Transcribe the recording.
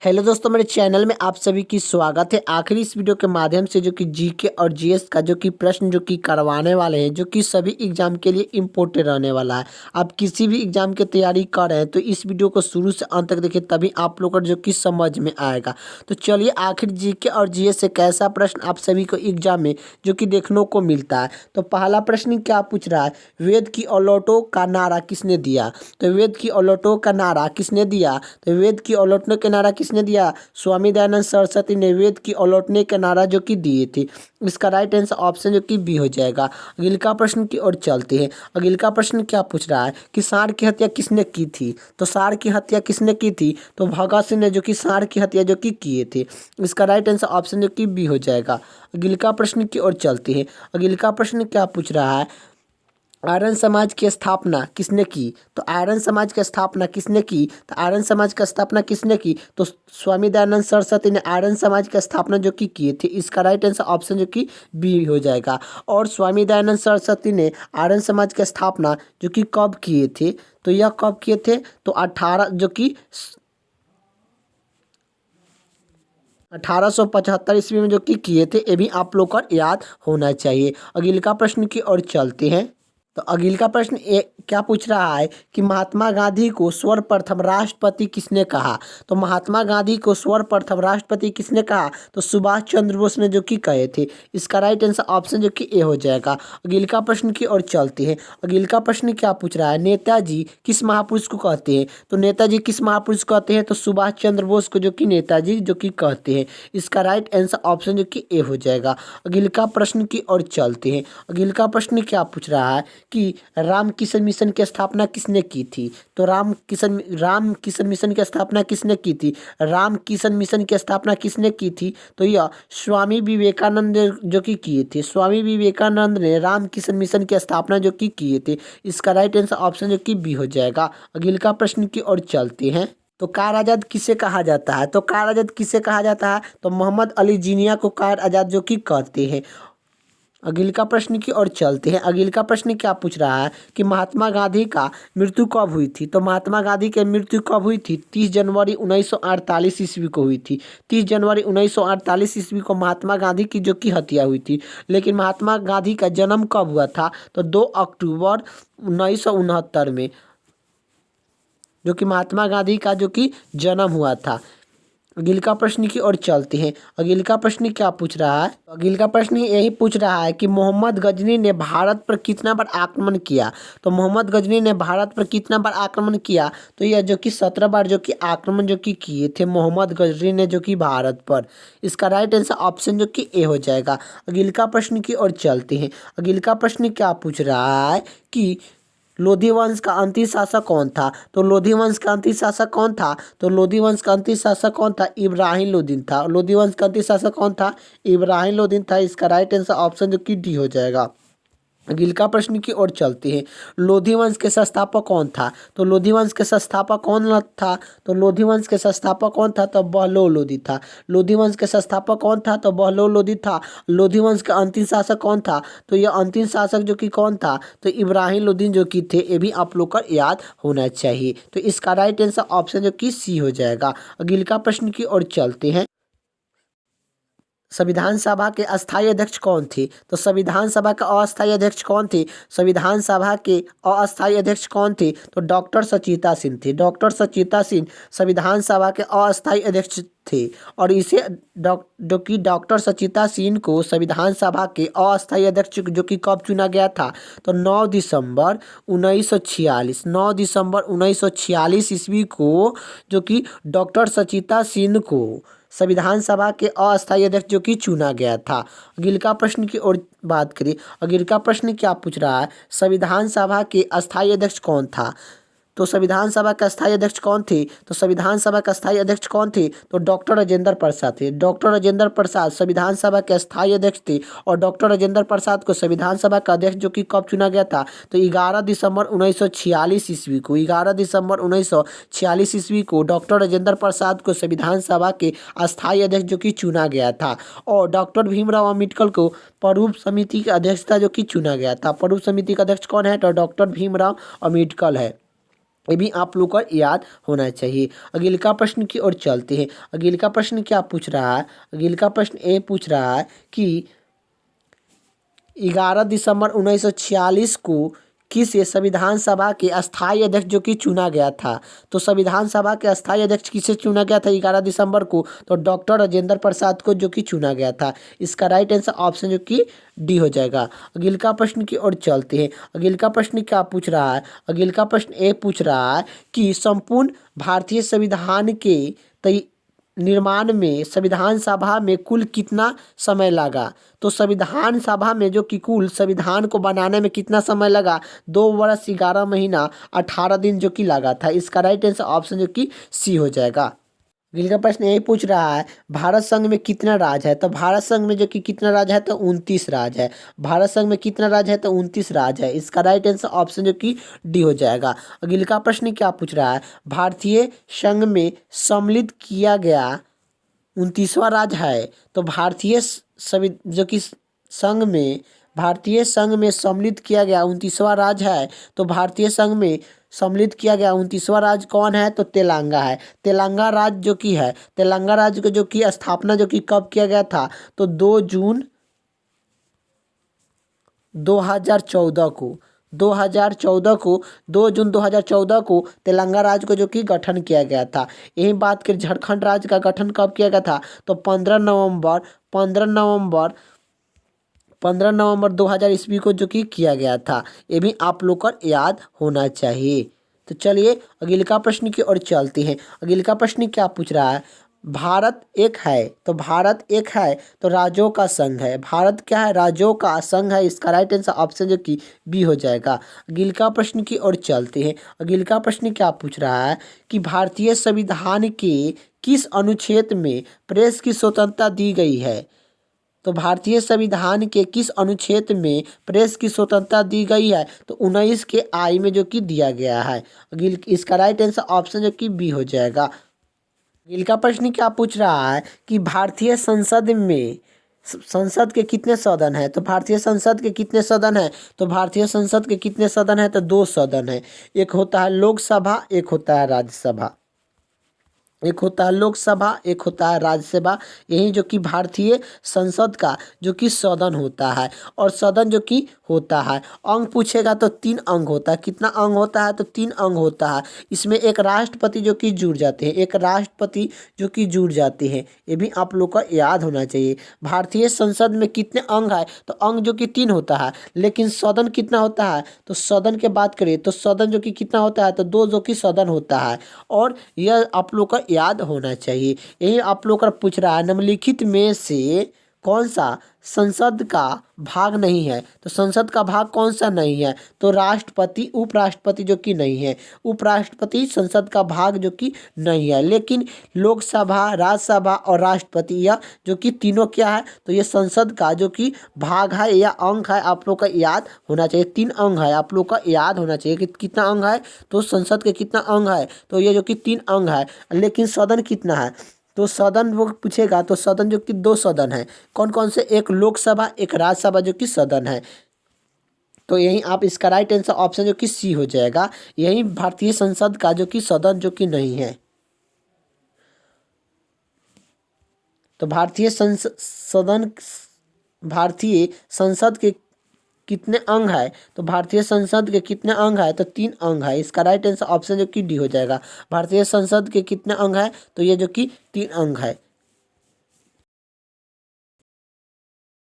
Hello दोस्तों, मेरे channel में आप सभी की स्वागत है। आखिरी इस वीडियो के माध्यम से जो कि जीके और जीएस का जो कि प्रश्न जो कि करवाने वाले हैं, जो कि सभी एग्जाम के लिए इम्पोर्टेंट रहने वाला है। आप किसी भी एग्जाम की तैयारी कर रहे हैं तो इस वीडियो को शुरू से अंत तक देखिए, तभी आप लोग को जो कि समझ में आएगा। तो चलिए, आखिर जीके और जीएस से कैसा प्रश्न आप सभी को एग्जाम में जो कि देखने को मिलता है। तो पहला प्रश्न क्या पूछ रहा है, वेद की औलटों का नारा किसने दिया। तो वेद की औलटों का नारा किसने दिया, तो वेद की औलटने का नारा किसने दिया, स्वामी दयानंद सरस्वती ने वेद की औलटने का नारा जो कि दिए थे। इसका राइट आंसर ऑप्शन जो कि बी हो जाएगा। अगले का प्रश्न की ओर चलते हैं। अगले का प्रश्न क्या पूछ रहा है कि सांड की हत्या किसने की थी। तो सांड की हत्या किसने की थी, तो भगत सिंह ने जो कि सांड की हत्या जो कि किए थे। इसका राइट आंसर ऑप्शन जो कि बी हो जाएगा। अगले का प्रश्न की ओर चलते हैं। अगले का प्रश्न क्या पूछ रहा है, आर्यन समाज की स्थापना किसने की। तो आर्यन समाज की स्थापना किसने की, तो आर्यन समाज की स्थापना किसने की, तो स्वामी दयानंद सरस्वती ने आर्यन समाज की स्थापना जो कि किए थे। इसका राइट आंसर ऑप्शन जो कि बी हो जाएगा। और स्वामी दयानंद सरस्वती ने आर्यन समाज की स्थापना जो कि कब किए थे, तो यह कब किए थे, तो 1875 ईस्वी में जो कि किए थे। ये भी आप लोग को याद होना चाहिए। अगले का प्रश्न की ओर चलते हैं। तो अगले का प्रश्न क्या पूछ रहा है कि महात्मा गांधी को सर्वप्रथम राष्ट्रपति किसने कहा। तो महात्मा गांधी को सर्वप्रथम राष्ट्रपति किसने कहा, तो सुभाष चंद्र बोस ने जो कि कहे थे। इसका राइट आंसर ऑप्शन जो कि ए हो जाएगा। अगले का प्रश्न की ओर चलते हैं। अगले का प्रश्न क्या पूछ रहा है, नेताजी किस महापुरुष को कहते हैं। तो नेताजी किस महापुरुष को कहते हैं, तो सुभाष चंद्र बोस को जो कि नेताजी जो कि कहते हैं। इसका राइट आंसर ऑप्शन जो कि ए हो जाएगा। अगले का प्रश्न की ओर चलते हैं। अगले का प्रश्न क्या पूछ रहा है कि राम किशन मिशन की स्थापना किसने की थी। तो राम किशन मिशन की स्थापना किसने की थी, राम किशन मिशन की स्थापना किसने की थी, तो यह स्वामी विवेकानंद जो कि किए थे। स्वामी विवेकानंद ने राम किशन मिशन की स्थापना जो कि किए थे। इसका राइट आंसर ऑप्शन जो कि बी हो जाएगा। अगले का प्रश्न की ओर चलते हैं। तो कार आजाद किसे कहा जाता है, तो कार आजाद किसे कहा जाता है, तो मोहम्मद अली जिन्ना को कार आजाद जो कि कहते हैं। अगले का प्रश्न की ओर चलते हैं। अगले का प्रश्न क्या पूछ रहा है कि महात्मा गांधी का मृत्यु कब हुई थी। तो महात्मा गांधी की मृत्यु कब हुई थी, 30 जनवरी 1948 ईस्वी को हुई थी। 30 जनवरी 1948 ईस्वी को महात्मा गांधी की जो कि हत्या हुई थी। लेकिन महात्मा गांधी का जन्म कब हुआ था, तो 2 अक्टूबर 1969 में जो कि महात्मा गांधी का जो कि जन्म हुआ था। अगले का प्रश्न की ओर चलते हैं। अगले का प्रश्न क्या पूछ रहा है, अगले का प्रश्न यही पूछ रहा है कि मोहम्मद गजनी ने भारत पर कितना बार आक्रमण किया। तो मोहम्मद गजनी ने भारत पर कितना बार आक्रमण किया, तो यह जो कि 17 बार जो कि आक्रमण जो कि किए थे मोहम्मद गजनी ने जो कि भारत पर। इसका राइट आंसर ऑप्शन जो कि ए हो जाएगा। अगले का प्रश्न की ओर चलते हैं। अगले का प्रश्न क्या पूछ रहा है कि लोधी वंश का अंतिम शासक कौन था। तो लोधी वंश का अंतिम शासक कौन था, तो लोधी वंश का अंतिम शासक कौन था, इब्राहिम लोदीन था। लोधी वंश का अंतिम शासक कौन था, इब्राहिम लोदीन था। इसका राइट आंसर ऑप्शन जो कि डी हो जाएगा। अगले का प्रश्न की ओर चलते हैं। लोधी वंश के संस्थापक कौन था, तो लोधी वंश के संस्थापक कौन था, तो लोधी वंश के संस्थापक कौन था, तो बहलोल लोधी था। लोधी वंश के संस्थापक कौन था, तो बहलोल लोधी था। लोधी वंश का अंतिम शासक कौन था, तो यह अंतिम शासक जो कि कौन था, तो इब्राहिम लोदीन जो कि थे। ये भी आप लोग का याद होना चाहिए। तो इसका राइट आंसर ऑप्शन जो कि सी हो जाएगा। अगले का प्रश्न की ओर चलते हैं। संविधान सभा के अस्थायी अध्यक्ष कौन थे, तो संविधान सभा का अस्थायी अध्यक्ष कौन थे, संविधान सभा के अस्थायी अध्यक्ष कौन थे, तो डॉक्टर सचिता सिंह थे। डॉक्टर सचिता सिंह संविधान सभा के अस्थायी अध्यक्ष थे। और इसे जो कि डॉक्टर सचिता सिंह को संविधान सभा के अस्थायी अध्यक्ष जो कि कब चुना गया था, तो 9 दिसंबर 1946 9 दिसंबर 1946 ईस्वी को जो कि डॉक्टर सचिता सिंह को संविधान सभा के अस्थायी अध्यक्ष जो कि चुना गया था। अगले का प्रश्न की ओर बात करें। अगले का प्रश्न क्या पूछ रहा है, संविधान सभा के अस्थायी अध्यक्ष कौन था। तो संविधान सभा का स्थायी अध्यक्ष कौन थे, तो संविधान सभा का स्थायी अध्यक्ष कौन थे, तो डॉक्टर राजेंद्र प्रसाद थे। डॉक्टर राजेंद्र प्रसाद संविधान सभा के स्थायी अध्यक्ष थे। और डॉक्टर राजेंद्र प्रसाद को संविधान सभा का अध्यक्ष जो कि कब चुना गया था, तो 11 दिसंबर 1946 ईस्वी को। 11 दिसंबर 1946 ईस्वी को डॉक्टर राजेंद्र प्रसाद को संविधान सभा के अस्थायी अध्यक्ष जो कि चुना गया था। और डॉक्टर भीमराव अम्बेडकर को प्ररूप समिति की अध्यक्षता जो कि चुना गया था। प्ररूप समिति का अध्यक्ष कौन है, तो डॉक्टर भीमराव अम्बेडकर है। ये भी आप लोग को याद होना चाहिए। अगले का प्रश्न की ओर चलते हैं। अगले का प्रश्न क्या पूछ रहा है? अगले का प्रश्न ये पूछ रहा है कि 11 दिसंबर 1946 को किस संविधान सभा के अस्थायी अध्यक्ष जो कि चुना गया था? तो संविधान सभा के अस्थायी अध्यक्ष किसे चुना गया था 11 दिसंबर को? तो डॉक्टर राजेंद्र प्रसाद को जो कि चुना गया था। इसका राइट आंसर ऑप्शन जो कि डी हो जाएगा। अगले का प्रश्न की ओर चलते हैं। अगले का प्रश्न क्या पूछ रहा है? अगले का प्रश्न ये पूछ रहा है कि संपूर्ण भारतीय संविधान के निर्माण में संविधान सभा में कुल कितना समय लगा? तो संविधान सभा में जो कि कुल संविधान को बनाने में कितना समय लगा? 2 वर्ष 11 महीना 18 दिन जो कि लगा था। इसका राइट आंसर ऑप्शन जो कि सी हो जाएगा। अगले का प्रश्न यही पूछ रहा है भारत संघ में कितना राज्य है? तो भारत संघ में जो कि कितना राज्य है? तो 29 राज्य है। भारत संघ में कितना राज्य है? तो 29 राज्य है। इसका राइट आंसर ऑप्शन जो कि डी हो जाएगा। अगले का प्रश्न क्या पूछ रहा है? भारतीय संघ में सम्मिलित किया गया 29वां राज्य है। तो भारतीय जो कि भारतीय संघ में सम्मिलित किया गया 29वां राज्य है। तो भारतीय संघ में सम्मिलित किया गया 29वां राज्य कौन है? तो तेलंगाना है। तेलंगाना राज्य जो कि है, तेलंगाना राज्य को जो कि स्थापना जो कि कब किया गया था? तो 2 जून 2014 को 2 जून 2014 को तेलंगाना राज्य को जो कि गठन किया गया था। यही बात करें झारखंड राज्य का गठन कब किया गया था? तो 15 नवंबर 2000 ईस्वी को जो कि किया गया था। ये भी आप लोग को याद होना चाहिए। तो चलिए अगले का प्रश्न की ओर चलते हैं। अगले का प्रश्न क्या पूछ रहा है? भारत एक है। तो भारत एक है तो राज्यों का संघ है। भारत क्या है? राज्यों का संघ है। इसका राइट आंसर ऑप्शन जो कि बी हो जाएगा। अगले का प्रश्न की ओर चलते हैं। अगले का प्रश्न क्या पूछ रहा है कि भारतीय संविधान के किस अनुच्छेद में प्रेस की स्वतंत्रता दी गई है? तो भारतीय संविधान के किस अनुच्छेद में प्रेस की स्वतंत्रता दी गई है? तो 19 के आई में जो कि दिया गया है। इसका राइट आंसर ऑप्शन जो कि बी हो जाएगा। अगले का प्रश्न क्या पूछ रहा है कि भारतीय संसद के कितने सदन हैं? तो भारतीय संसद के कितने सदन हैं? तो भारतीय संसद के कितने सदन हैं? तो 2 सदन हैं। एक होता है लोकसभा, एक होता है राज्यसभा। एक होता है लोकसभा, एक होता है राज्यसभा। यही जो कि भारतीय संसद का जो कि सदन होता है। और सदन जो कि होता है, अंग पूछेगा तो 3 अंग होता है। कितना अंग होता है? तो 3 अंग होता है। इसमें एक राष्ट्रपति जो कि जुड़ जाते हैं, एक राष्ट्रपति जो कि जुड़ जाते हैं। ये भी आप लोग को याद होना चाहिए। भारतीय संसद में कितने अंग है? तो अंग जो कि 3 होता है। लेकिन सदन कितना होता है? तो सदन की बात करें तो सदन जो कि कितना होता है? तो 2 जो कि सदन होता है। और यह आप लोग को याद होना चाहिए। यही आप लोग का पूछ रहा है निम्नलिखित में से कौन सा संसद का भाग नहीं है? तो संसद का भाग कौन सा नहीं है? तो राष्ट्रपति, उपराष्ट्रपति जो कि नहीं है। उपराष्ट्रपति संसद का भाग जो कि नहीं है। लेकिन लोकसभा, राज्यसभा और राष्ट्रपति यह जो कि तीनों क्या है? तो ये संसद का जो कि भाग है या अंग है। आप लोग का याद होना चाहिए। 3 अंग है। आप लोग का याद होना चाहिए कि कितना अंग है? तो संसद के कितना अंग है? तो ये जो कि 3 अंग है। लेकिन सदन कितना है? तो सदन वो पूछेगा तो सदन जो कि 2 सदन है। कौन कौन से? एक लोकसभा, एक राज्यसभा जो कि सदन है। तो यही आप इसका राइट आंसर ऑप्शन जो कि सी हो जाएगा। यही भारतीय संसद का जो कि सदन जो कि नहीं है। तो भारतीय संसद के कितने अंग है? तो भारतीय संसद के कितने अंग है? तो 3 अंग है। इसका राइट आंसर ऑप्शन जो कि डी हो जाएगा। भारतीय संसद के कितने अंग है? तो ये जो कि 3 अंग है।